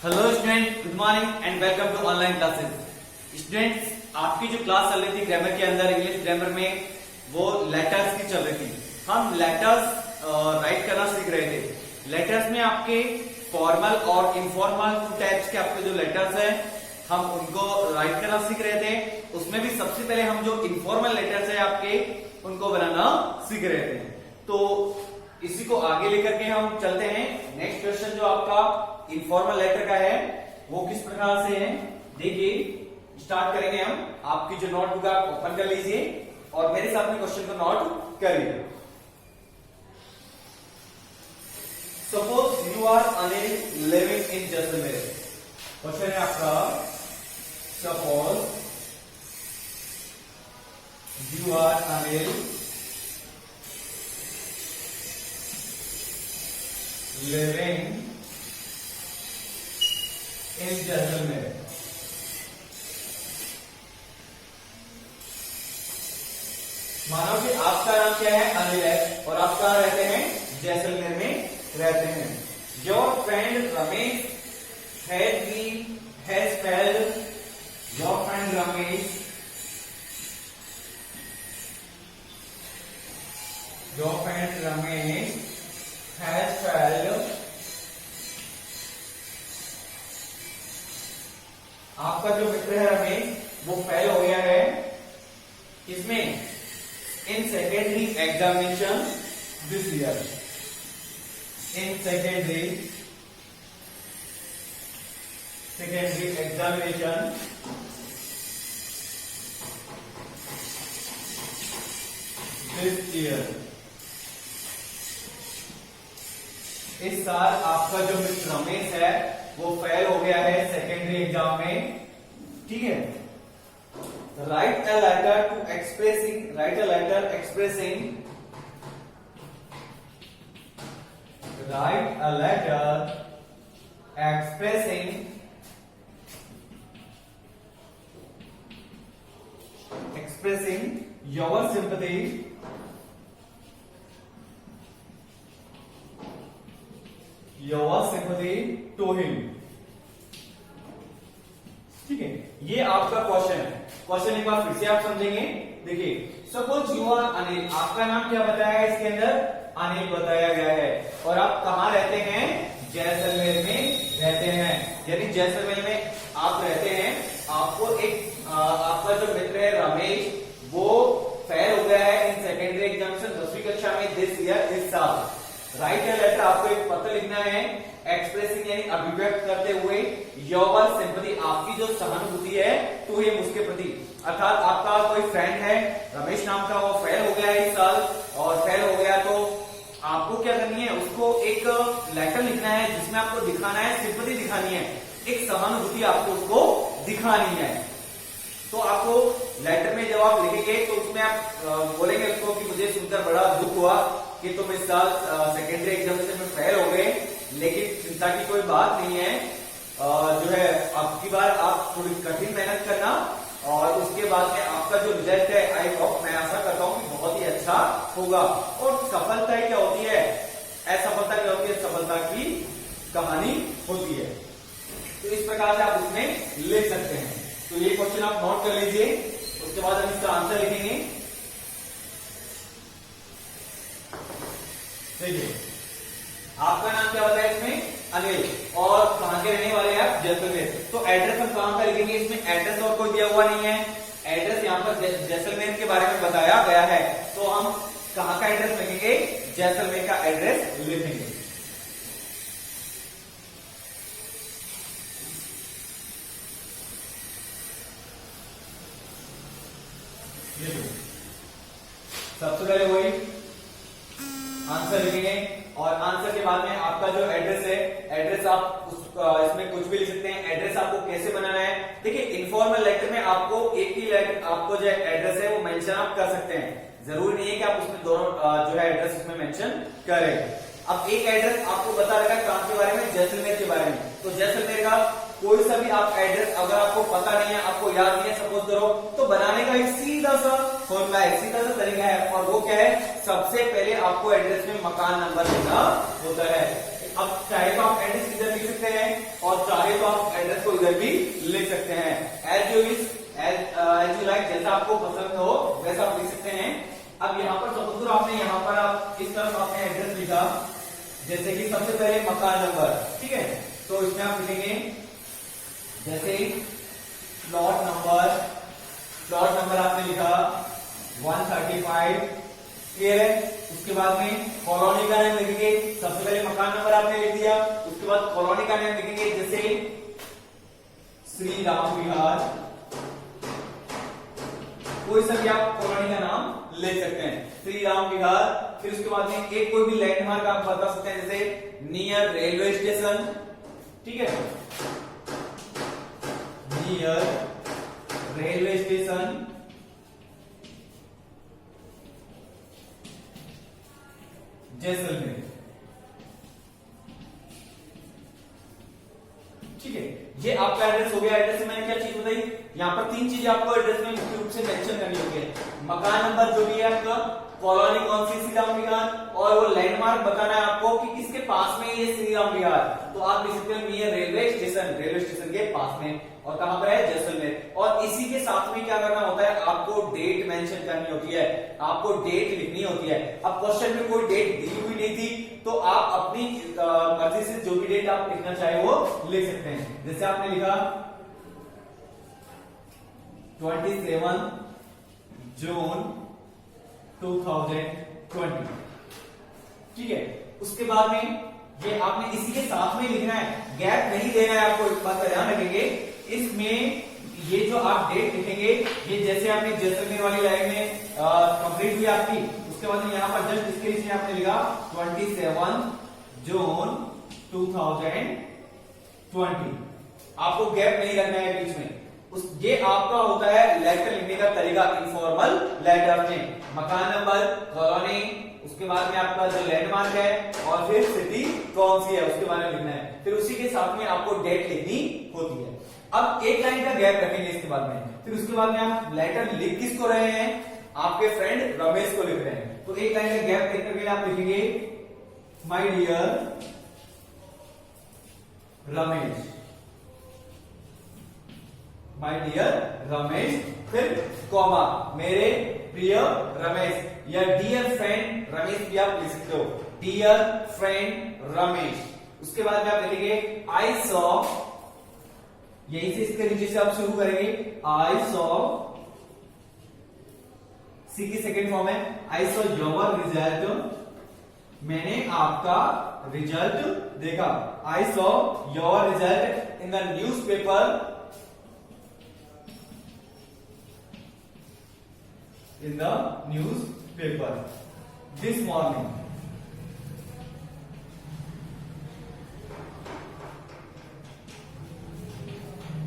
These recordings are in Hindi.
Hello student, good morning and welcome to online classes. Students, आपकी जो क्लास चल रही थी ग्रामर के अंदर, इंग्लिश ग्रामर में, वो लेटर्स की चल रही थी। हम लेटर्स राइट करना सीख रहे थे। लेटर्स में आपके फॉर्मल और इनफॉर्मल टू टाइप्स के आपके जो लेटर्स हैं, हम उनको राइट करना सीख रहे थे। उसमें भी सबसे पहले हम जो इनफॉर्मल लेटर्स है आपके, उनको बनाना सीख रहे थे। तो इसी को आगे लेकर के हम चलते हैं। नेक्स्ट क्वेश्चन जो आपका इनफॉर्मल लेटर का है, वो किस प्रकार से है, देखिए स्टार्ट करेंगे हम। आपकी जो नोटबुक आप ओपन कर लीजिए और मेरे साथ में क्वेश्चन को नोट करिए। Suppose you are Anil living in Jaisalmer. Question है आपका, suppose you are Anil living in Jaisalmer. मानो कि आपका नाम क्या है, अनिल है, और आप कहां रहते हैं, जैसलमेर में रहते हैं। Your friend Ramesh has failed, your friend Ramesh, your friend Ramesh has failed. आपका जो मित्र है रमेश, वो फेल हो गया है इसमें, in secondary examination this year. In secondary examination this year. इस साल आपका जो मित्र रमेश है, वो फेल हो गया है सेकेंडरी एग्जाम में, ठीक है। Write a letter to expressing, write a letter expressing, write a letter expressing, your sympathy, your sympathy to him. ठीक है, ये आपका क्वेश्चन है। क्वेश्चन एक बार फिर से आप समझेंगे। देखिए, सपोज यू आर अनिल, आपका नाम क्या बताया है इसके अंदर, अनिल बताया गया है, और आप कहां रहते हैं, जैसलमेर में रहते हैं। यानी जैसलमेर में आप रहते हैं। आपको एक आपका जो मित्र है रमेश, वो फेल हो गया है इन सेकेंडरी एग्जामिनेशन 10वीं कक्षा में दिस ईयर, इस साल। राइट अ लेटर, आपको एक पत्र लिखना है, एक्सप्रेसिंग यानी अभिव्यक्त करते हुए, योर सिंपैथी, आपकी जो सहानुभूति है टू हिम, उसके प्रति। अर्थात आपका कोई फ्रेंड है रमेश नाम का, वो फेल हो गया है इस साल, और फेल हो गया तो आपको क्या करनी है, उसको एक लेटर लिखना है जिसमें आपको दिखाना है, सिंपैथी दिखानी है, एक सहानुभूति आपको उसको दिखानी है। तो आपको लेटर में जब आप लिखेंगे तो उसमें आप बोलेंगे उसको कि मुझे सुनकर बड़ा दुख हुआ कि तुम इस साल सेकेंडरी एग्जामिनेशन में फेल हो गए, लेकिन चिंता की कोई बात नहीं है। जो है आपकी बार आप थोड़ी कठिन मेहनत करना, और उसके बाद में आपका जो रिजल्ट है, आई होप, मैं आशा करता हूं कि बहुत ही अच्छा होगा। और सफलता क्या होती है, असफलता क्या होती है, सफलता की कहानी होती है। तो इस प्रकार से आप उसमें लिख सकते हैं। तो ये क्वेश्चन आप नोट कर लीजिए, उसके बाद हम इसका आंसर लिखेंगे। देखिए, आपका नाम क्या बताया इसमें, अनिल, और कहां के रहने वाले हैं आप, जैसलमेर। तो एड्रेस हम कहां का लिखेंगे, इसमें एड्रेस और कोई दिया हुआ नहीं है। एड्रेस यहाँ पर जैसलमेर के बारे में बताया गया है, तो हम कहां का एड्रेस लिखेंगे, जैसलमेर का एड्रेस लिखेंगे। सबसे पहले वही आंसर लिखेंगे, और आंसर के बाद में आपका जो एड्रेस है, एड्रेस आप इसमें कुछ भी लिख सकते हैं। एड्रेस आपको कैसे बनाना है, देखिए इनफॉर्मल लेटर में आपको एक ही लेटर, आपको जो एड्रेस है वो मेंशन आप कर सकते हैं। जरूरी नहीं है कि आप उसमें दोनों जो है एड्रेस उसमें मेंशन करें। अब एक एड्रेस आपको बता रखा है कहां के बारे में, जैसलमेर के बारे में। तो जैसलमेर का कोई सा भी आप एड्रेस अगर आपको पता नहीं है, आपको याद नहीं है सपोज करो, तो बनाने का एक सीधा सा फॉर्मूला है, सीधा सा तरीका है, और वो क्या है, सबसे पहले आपको एड्रेस में मकान नंबर देना होता है। अब चाहे तो आप एड्रेस इधर लिख सकते हैं और चाहे तो उधर भी लिख सकते हैं। As you wish, as you like, जैसा आपको पसंद हो वैसा आप लिख सकते हैं। अब यहाँ पर सपोज आपने यहाँ पर आप इस तरफ आपने एड्रेस लिखा, जैसे कि सबसे पहले मकान नंबर, ठीक है, तो इसमें आप लिखेंगे जैसे प्लॉट नंबर आपने लिखा 135, क्लियर है। उसके बाद में कॉलोनी का नाम लिखेंगे, सबसे पहले मकान नंबर आपने लिख दिया, उसके बाद कॉलोनी का नाम लिखेंगे जैसे श्री राम विहार, कोई सा भी आप कॉलोनी का नाम ले सकते हैं, श्री राम विहार। फिर उसके बाद में एक कोई भी लैंडमार्क आप बता सकते हैं जैसे नियर रेलवे स्टेशन, ठीक है, नियर रेलवे स्टेशन, जैसलमेर, ठीक है। ये आपका एड्रेस हो गया। एड्रेस में मैंने क्या चीज बताई, यहाँ पर 3 चीजें आपको एड्रेस में मुख्य रूप से मेंशन करनी होगी। मकान नंबर जो भी है आपका, कॉलोनी कौन सी, श्री राम विहार, और वो लैंडमार्क बताना है आपको कि किसके पास में ये श्री राम विहार, तो आप लिख सकते हो नियर रेलवे स्टेशन के पास में, और कहां पर है, जैसलमेर। और इसी के साथ में क्या करना होता है, आपको डेट मेंशन करनी होती है, आपको डेट लिखनी होती है। अब क्वेश्चन में कोई डेट दी हुई नहीं थी, तो आप अपनी मर्जी से जो भी डेट आप लिखना चाहे वो लिख सकते हैं। जैसे आपने लिखा 27 जून 2020, ठीक है। उसके बाद में ये आपने इसी के साथ में लिखना है, गैप नहीं देना है आपको, इस बात का ध्यान रखेंगे। इसमें ये जो आप डेट लिखेंगे, ये जैसे आपने जैसलमेर वाली लाइन में कंप्लीट हुई आपकी, उसके बाद में यहाँ पर जस्ट इसके नीचे आपने लिखा 27 जून 2020, आपको गैप नहीं रखना है बीच में। ये आपका होता है लेटर लिखने का तरीका, इनफॉर्मल लेटर में मकान नंबर, कॉलोनी, उसके बाद में आपका जो लैंडमार्क है, और फिर सिटी कौन सी है उसके बारे में लिखना है, फिर उसी के साथ में आपको डेट लिखनी होती है। अब एक लाइन का गैप रखेंगे इसके बाद में, फिर उसके बाद में आप लेटर लिख किसको रहे हैं, आपके फ्रेंड रमेश को लिख रहे हैं, तो एक लाइन का गैप देखने के लिए आप लिखेंगे my dear Ramesh, my dear Ramesh, फिर कॉमा मेरे प्रिय रमेश, या डियर फ्रेंड रमेश भी आप लिख सकते हो, डियर फ्रेंड रमेश। उसके बाद में आप लिखेंगे आई सॉ, यहीं से इसके नीचे से आप शुरू करेंगे, आई सॉ, सी की सेकेंड फॉर्म है, आई सॉ योर रिजल्ट, मैंने आपका रिजल्ट देखा, आई saw your result in the newspaper, in the newspaper this morning।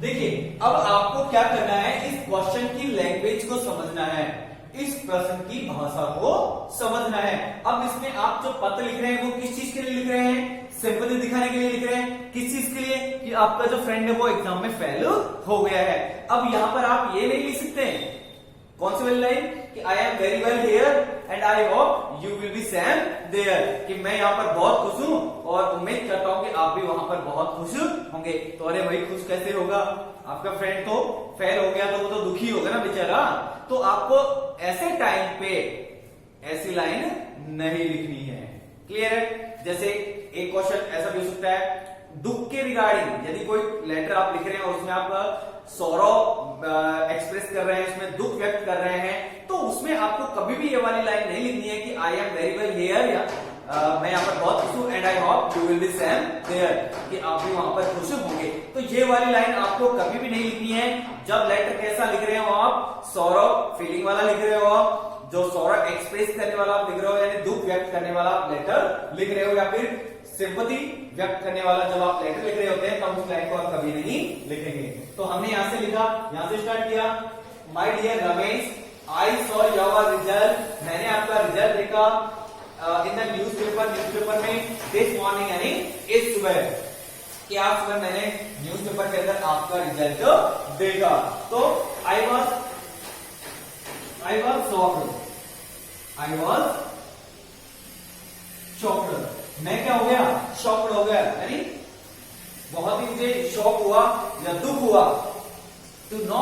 देखिए अब आपको क्या करना है, इस क्वेश्चन की लैंग्वेज को समझना है, इस प्रश्न की भाषा को समझना है। अब इसमें आप जो पत्र लिख रहे हैं वो किस चीज के लिए लिख रहे हैं, सिंपैथी दिखाने के लिए लिख रहे हैं, किस चीज के लिए, कि आपका जो फ्रेंड है वो एग्जाम में फेल हो गया है। अब यहां पर आप ये नहीं लिख सकते हैं, कौन सी वाली लाइन, कि I am very well here and I hope you will be same there, कि मैं यहाँ पर बहुत खुश हूं और उम्मीद करता हूं कि आप भी वहां पर बहुत खुश होंगे। तो अरे भाई खुश कैसे होगा, आपका फ्रेंड तो फेल हो गया तो वो तो दुखी होगा ना बेचारा। तो आपको ऐसे टाइम पे ऐसी लाइन नहीं लिखनी है, क्लियर है। जैसे एक क्वेश्चन ऐसा भी हो सकता है, दुख के रिगार्डिंग, यदि कोई लेटर आप लिख रहे हैं और उसमें आप सौरव एक्सप्रेस कर रहे हैं, उसमें दुख व्यक्त कर रहे हैं, तो उसमें आपको कभी भी ये वाली लाइन नहीं लिखनी है कि I am very well here, या मैं यहाँ पर बहुत खुश हूं and I hope you will be same there, कि आप भी वहां पर खुश होंगे। तो ये वाली लाइन आपको कभी भी नहीं लिखनी है। जब लेटर कैसा लिख रहे हो आप, सौरव फीलिंग वाला लिख रहे हो आप, जो सौरव एक्सप्रेस करने वाला आप लिख रहे हो, यानी दुख व्यक्त करने वाला आप लेटर लिख रहे हो, या फिर सिंपैथी व्यक्त करने वाला जब आप लेटर लिख रहे होते हैं तब उस लाइन को आप कभी नहीं लिखेंगे। तो हमने यहां से लिखा, यहां से स्टार्ट किया, my dear Ramesh I saw your result, मैंने आपका रिजल्ट देखा इन द न्यूज़पेपर में दिस मॉर्निंग, यानी इस सुबह, कि आज सुबह मैंने न्यूज़पेपर के अंदर आपका रिजल्ट देखा। तो आई वॉज शॉक्ड, मैं क्या हो गया, शॉक्ड हो गया, यानी बहुत ही मुझे शौक हुआ या दुख हुआ to know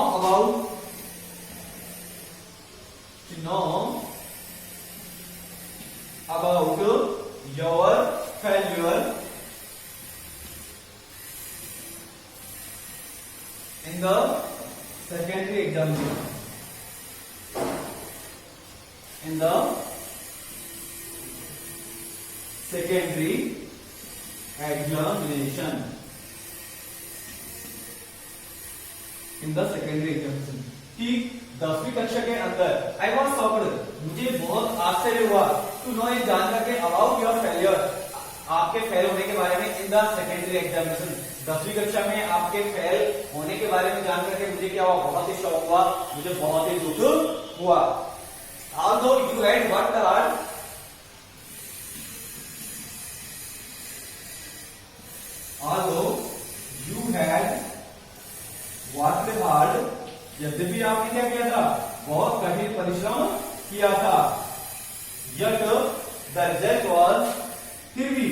about your failure in the secondary examination in the secondary examination कि 10वीं कक्षा के अंदर आई वॉज शॉक्ड, मुझे बहुत आश्चर्य हुआ टू नो ये जान करके अबाउट योर फेलियर, आपके फेल होने के बारे में इन द सेकेंडरी एग्जामिनेशन, 10वीं कक्षा में आपके फेल होने के बारे में जान करके मुझे क्या हुआ, बहुत ही शौक हुआ, मुझे बहुत ही दुख हुआ। Although you had worked hard, यद्यपि आपने क्या किया था, बहुत कठिन परिश्रम किया था, yet the result was, फिर भी,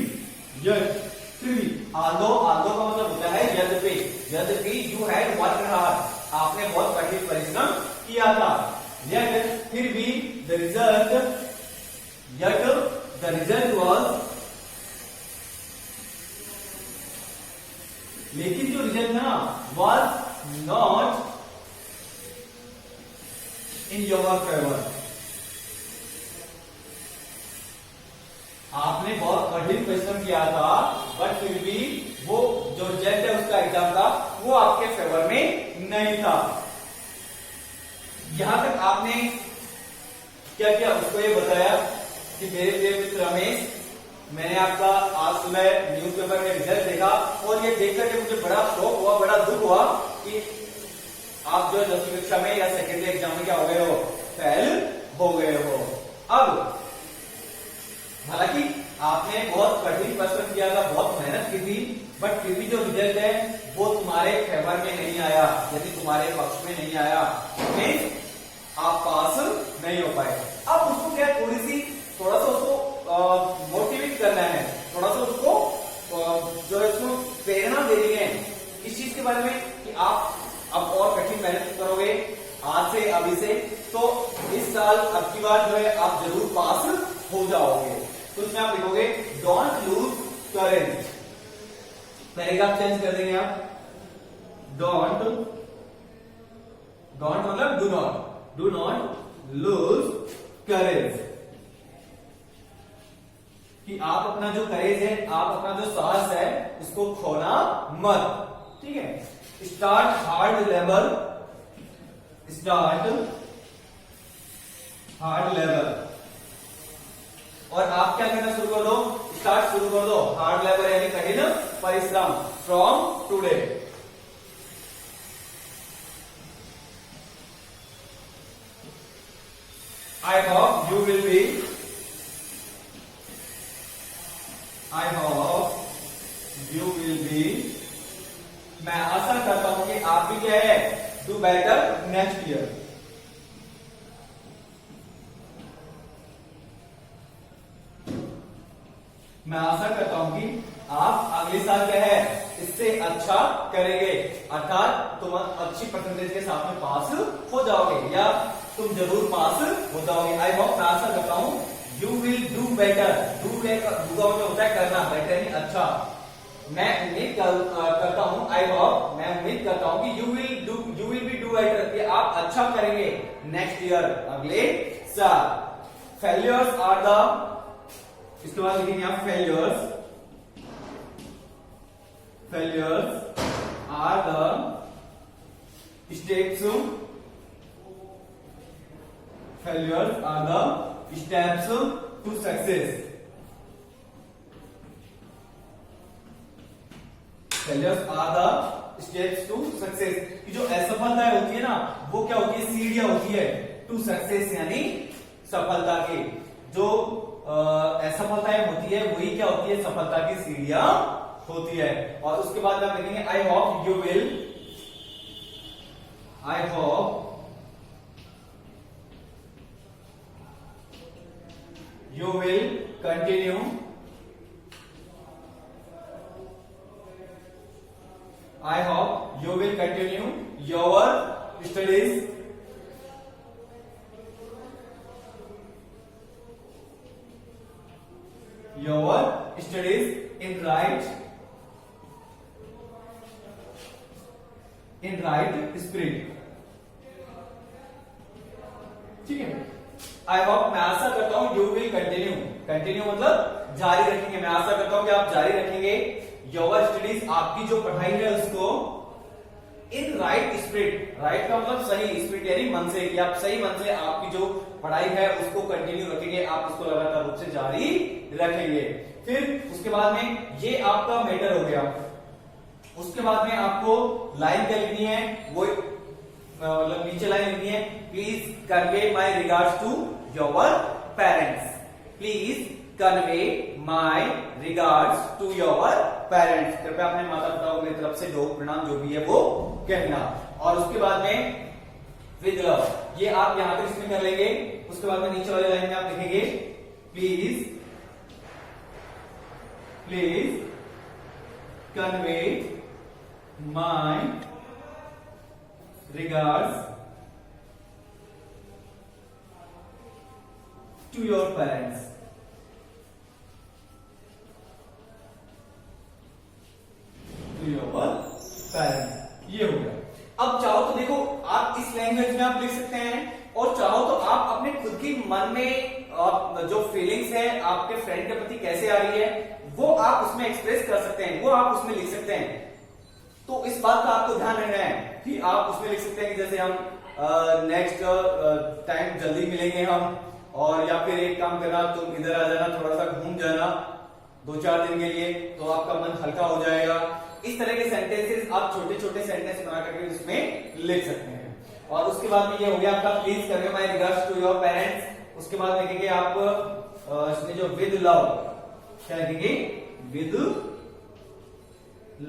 although का मतलब होता है यद्यपि you had worked hard, आपने बहुत कठिन परिश्रम किया था, yet फिर भी the result was, लेकिन जो रिजल्ट ना was not in your favor, आपने बहुत कठिन परिश्रम किया था बट फिर भी वो जो रिजल्ट है उसका एग्जाम का वो आपके फेवर में नहीं था। यहां तक आपने क्या किया, उसको ये बताया कि मेरे प्रिय मित्र रमेश, मैंने आपका आज सुबह न्यूज़पेपर में रिजल्ट देखा और ये देखकर के मुझे बड़ा शौक हुआ, बड़ा दुख हुआ कि आप जो 10वीं कक्षा में या सेकेंडरी एग्जाम में क्या हो गए हो, फेल हो गए हो। अब हालांकि आपने बहुत कठिन परिश्रम किया था, बहुत मेहनत की थी, बट फिर भी जो रिजल्ट है वो तुम्हारे फेवर में नहीं आया, यदि तुम्हारे पक्ष में नहीं आया मीन्स आप पास नहीं हो पाए। अब उसको क्या थोड़ा सा उसको मोटिवेट करना है, थोड़ा सा उसको जो है उसको प्रेरणा देनी है इस चीज के बारे में कि आप अब और कठिन मेहनत करोगे आज से अभी से, तो इस साल अब की बार जो है आप जरूर पास हो जाओगे। तो उसमें आप लिखोगे don't lose courage, paragraph change कर देंगे आप, डोंट मतलब डू नॉट लूज करेज, कि आप अपना जो करेज है, आप अपना जो साहस है उसको खोना मत, ठीक है। स्टार्ट हार्ड लेबर, और आप क्या करना शुरू कर दो, शुरू कर दो हार्ड लेबर यानी कठिन परिश्रम from today. I hope you will be, मैं आशा करता हूं कि आप भी क्या है, डू बेटर नेक्स्ट ईयर। मैं आशा करता हूं कि आप अगले साल क्या है इससे अच्छा करेंगे, अर्थात तुम अच्छी परसेंटेज के साथ में पास हो जाओगे या तुम जरूर पास हो जाओगे। आई होप, मैं आशा करता हूं you will do better, do का मतलब होता है करना, बेटर नहीं अच्छा। मैं उम्मीद करता हूं, आई होप, मैं उम्मीद करता हूं कि you will B do better, कि आप अच्छा करेंगे नेक्स्ट ईयर, अगले साल। फेलियर्स आर द, इसके बाद लिखेंगे आप failures are the steps, failures are the steps to success, failures are the steps to success. कि जो असफलताएं होती है ना वो क्या होती है, सीढ़ियां होती है टू सक्सेस यानी सफलता की। जो असफलताएं होती है वही क्या होती है, सफलता की सीढ़ियां होती है। और उसके बाद आप लिखेंगे आई hope you will I hope you will continue your studies. Your studies in right spirit. ठीक है, आई होप, मैं आशा करता हूं यू विल कंटिन्यू मतलब जारी रखेंगे। मैं आशा करता हूं कि आप जारी रखेंगे योर स्टडीज, आपकी जो पढ़ाई है उसको इन राइट स्पिरिट। राइट का मतलब सही, स्पिरिट यानी मन से, कि आप सही मन से आपकी जो पढ़ाई है उसको कंटिन्यू रखेंगे, आप उसको लगातार रूप से जारी रखेंगे। फिर उसके बाद में ये आपका मैटर हो गया। उसके बाद में आपको लाइन क्या लिखनी है, वो मतलब नीचे लाइन लिखनी है, please convey my regards to your parents. Please convey my regards to your parents. कृपया अपने माता पिता को मेरी तरफ से जो प्रणाम जो भी है वो कहना। और उसके बाद में विद लव, ये आप यहां पर इसमें कर लेंगे। उसके बाद में नीचे वाले लाइन में आप लिखेंगे please convey my regards to your parents. To your parents, ये हो गया। अब चाहो तो देखो आप इस लैंग्वेज में आप लिख सकते हैं, और चाहो तो आप अपने खुद की मन में जो फीलिंग्स है आपके फ्रेंड के प्रति कैसे आ रही है वो आप उसमें एक्सप्रेस कर सकते हैं, वो आप उसमें लिख सकते हैं। तो इस बात का आपको ध्यान रखना है कि आप उसमें लिख सकते हैं कि जैसे हम नेक्स्ट टाइम जल्दी मिलेंगे हम, और या फिर एक काम करना, तुम इधर आ जाना, थोड़ा सा घूम जाना 2-4 दिन के लिए, तो आपका मन हल्का हो जाएगा। इस तरह के सेंटेंसेस आप छोटे छोटे सेंटेंस बना करके उसमें लिख सकते हैं। और उसके बाद में ये हो गया आपका please convey my regards to your parents. उसके बाद लिखेंगे आप इसमें जो विद लव, क्या लिखेंगे, विद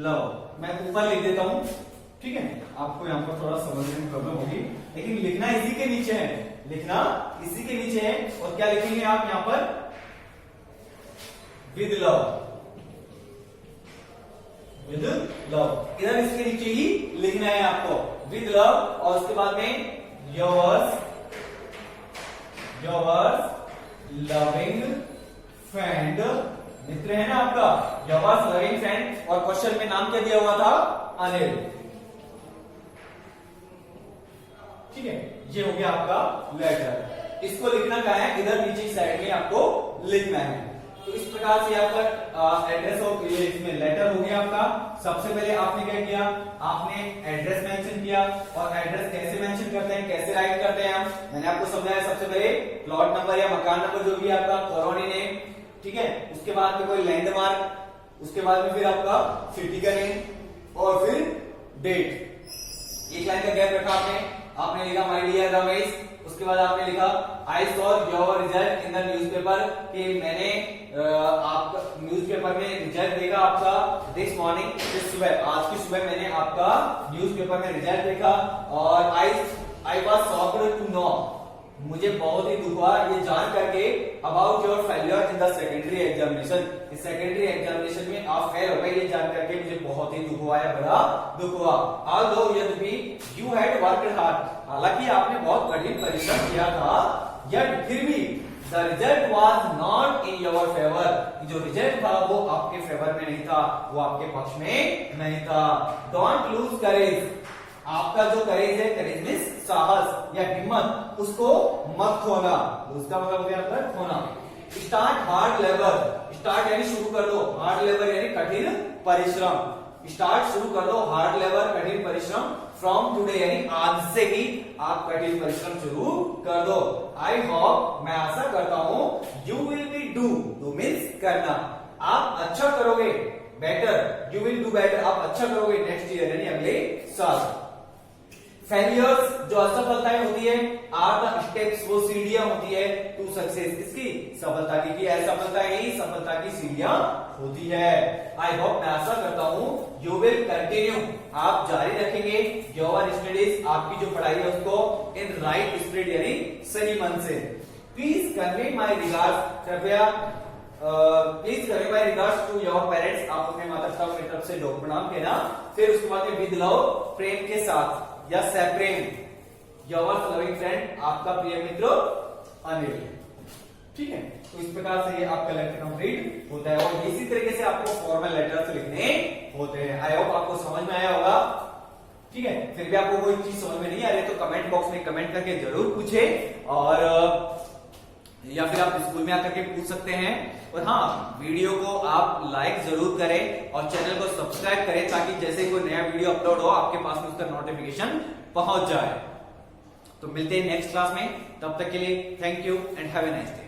लव। मैं ऊपर लिख देता हूं, ठीक है, आपको यहां पर थोड़ा समझने में प्रॉब्लम होगी, लेकिन लिखना इसी के नीचे है, लिखना इसी के नीचे है। और क्या लिखेंगे आप यहां पर, विद लव, विद लव, इधर इसके नीचे ही लिखना है आपको, विद लव। और उसके बाद में योर्स लविंग फ्रेंड, मित्र है ना आपका, योर्स लविंग फ्रेंड। और क्वेश्चन में नाम क्या दिया हुआ था, अनिल, ठीक है। ये हो गया आपका लेटर। इसको लिखना क्या है, इधर नीचे साइड में आपको लिखना है। तो इस प्रकार से यहाँ पर एड्रेस और ये इसमें लेटर हो गया आपका। सबसे पहले आपने क्या किया, आपने एड्रेस मेंशन किया। और एड्रेस कैसे मेंशन करते हैं, कैसे राइट करते हैं हम, मैंने आपको समझाया। सबसे पहले प्लॉट नंबर या मकान नंबर जो भी आपका, कॉलोनी नेम, ठीक है। उसके बाद में कोई लैंडमार्क, उसके बाद में फिर आपका सिटी का नेम, और फिर डेट। एक लाइन का गैप रखा आपने लिखा माय डियर रमेश। उसके बाद आपने लिखा आई saw your result in the newspaper, कि मैंने आपका न्यूज़पेपर में रिजल्ट देखा आपका दिस मॉर्निंग, इस सुबह, आज की सुबह मैंने आपका न्यूज़पेपर में रिजल्ट देखा। और I was shocked to know, मुझे बहुत ही दुख हुआ ये जान करके, about your failure in the secondary examination, इस सेकेंडरी एग्जामिनेशन में आप फेल हो गए ये जान करके मुझे बहुत ही दुख हुआ है, बड़ा दुख हुआ। ऑल्दो यद्यपि यू हैड वर्कड हार्ड, हालांकि आपने बहुत कठिन परिश्रम किया था, यट फिर भी the result was not in your favour, जो रिजल्ट था वो आपके फेवर में नहीं था, वो आपके पक्ष में नहीं था। डोंट लूज करेज, आपका जो करेज है, करेज मींस साहस या हिम्मत, उसको मत खोना। उसका मतलब हो गया खोना। स्टार्ट हार्ड लेबर, स्टार्ट यानी शुरू कर दो, हार्ड लेबर यानी कठिन परिश्रम। स्टार्ट शुरू कर दो, हार्ड लेबर कठिन परिश्रम, फ्रॉम टुडे यानी आज से ही आप कठिन परिश्रम शुरू कर दो। आई होप, मैं आशा करता हूं, you will B do means करना, आप अच्छा करोगे, better, you will do better, आप अच्छा करोगे नेक्स्ट ईयर यानी अगले साल। फेलियर्स जो असफलताएं होती है, आर द स्टेप्स, वो सीढ़ियां होती है टू सक्सेस, इसकी सफलता की, असफलता नहीं, सफलता की सीढ़ियां होती है। आई होप, मैं आशा करता हूं, यू विल कंटिन्यू, आप जारी रखेंगे योर स्टडीज, आपकी जो पढ़ाई है उसको इन राइट स्पिरिट यानी सही मन से। प्लीज कन्वे माई रिगार्ड्स, कृपया प्लीज करें my regards to your parents, आप अपने माता पिता की तरफ से प्रणाम कहना। फिर उसके बाद में विद लव, प्रेम के साथ या सप्रेम, योर लविंग फ्रेंड, आपका प्रिय मित्र अनिल। ठीक है, तो इस प्रकार से ये आपका लेटर कंप्लीट होता है और इसी तरीके से आपको फॉर्मल लेटर्स लिखने होते हैं। आई होप आपको समझ में आया होगा। ठीक है, फिर भी आपको कोई चीज समझ में नहीं आ रही तो कमेंट बॉक्स में कमेंट करके जरूर पूछे, और या फिर आप स्कूल में आकर के पूछ सकते हैं। और हाँ, वीडियो को आप लाइक जरूर करें और चैनल को सब्सक्राइब करें ताकि जैसे कोई नया वीडियो अपलोड हो आपके पास में उसका नोटिफिकेशन पहुंच जाए। तो मिलते हैं नेक्स्ट क्लास में, तब तक के लिए thank you and have a nice day.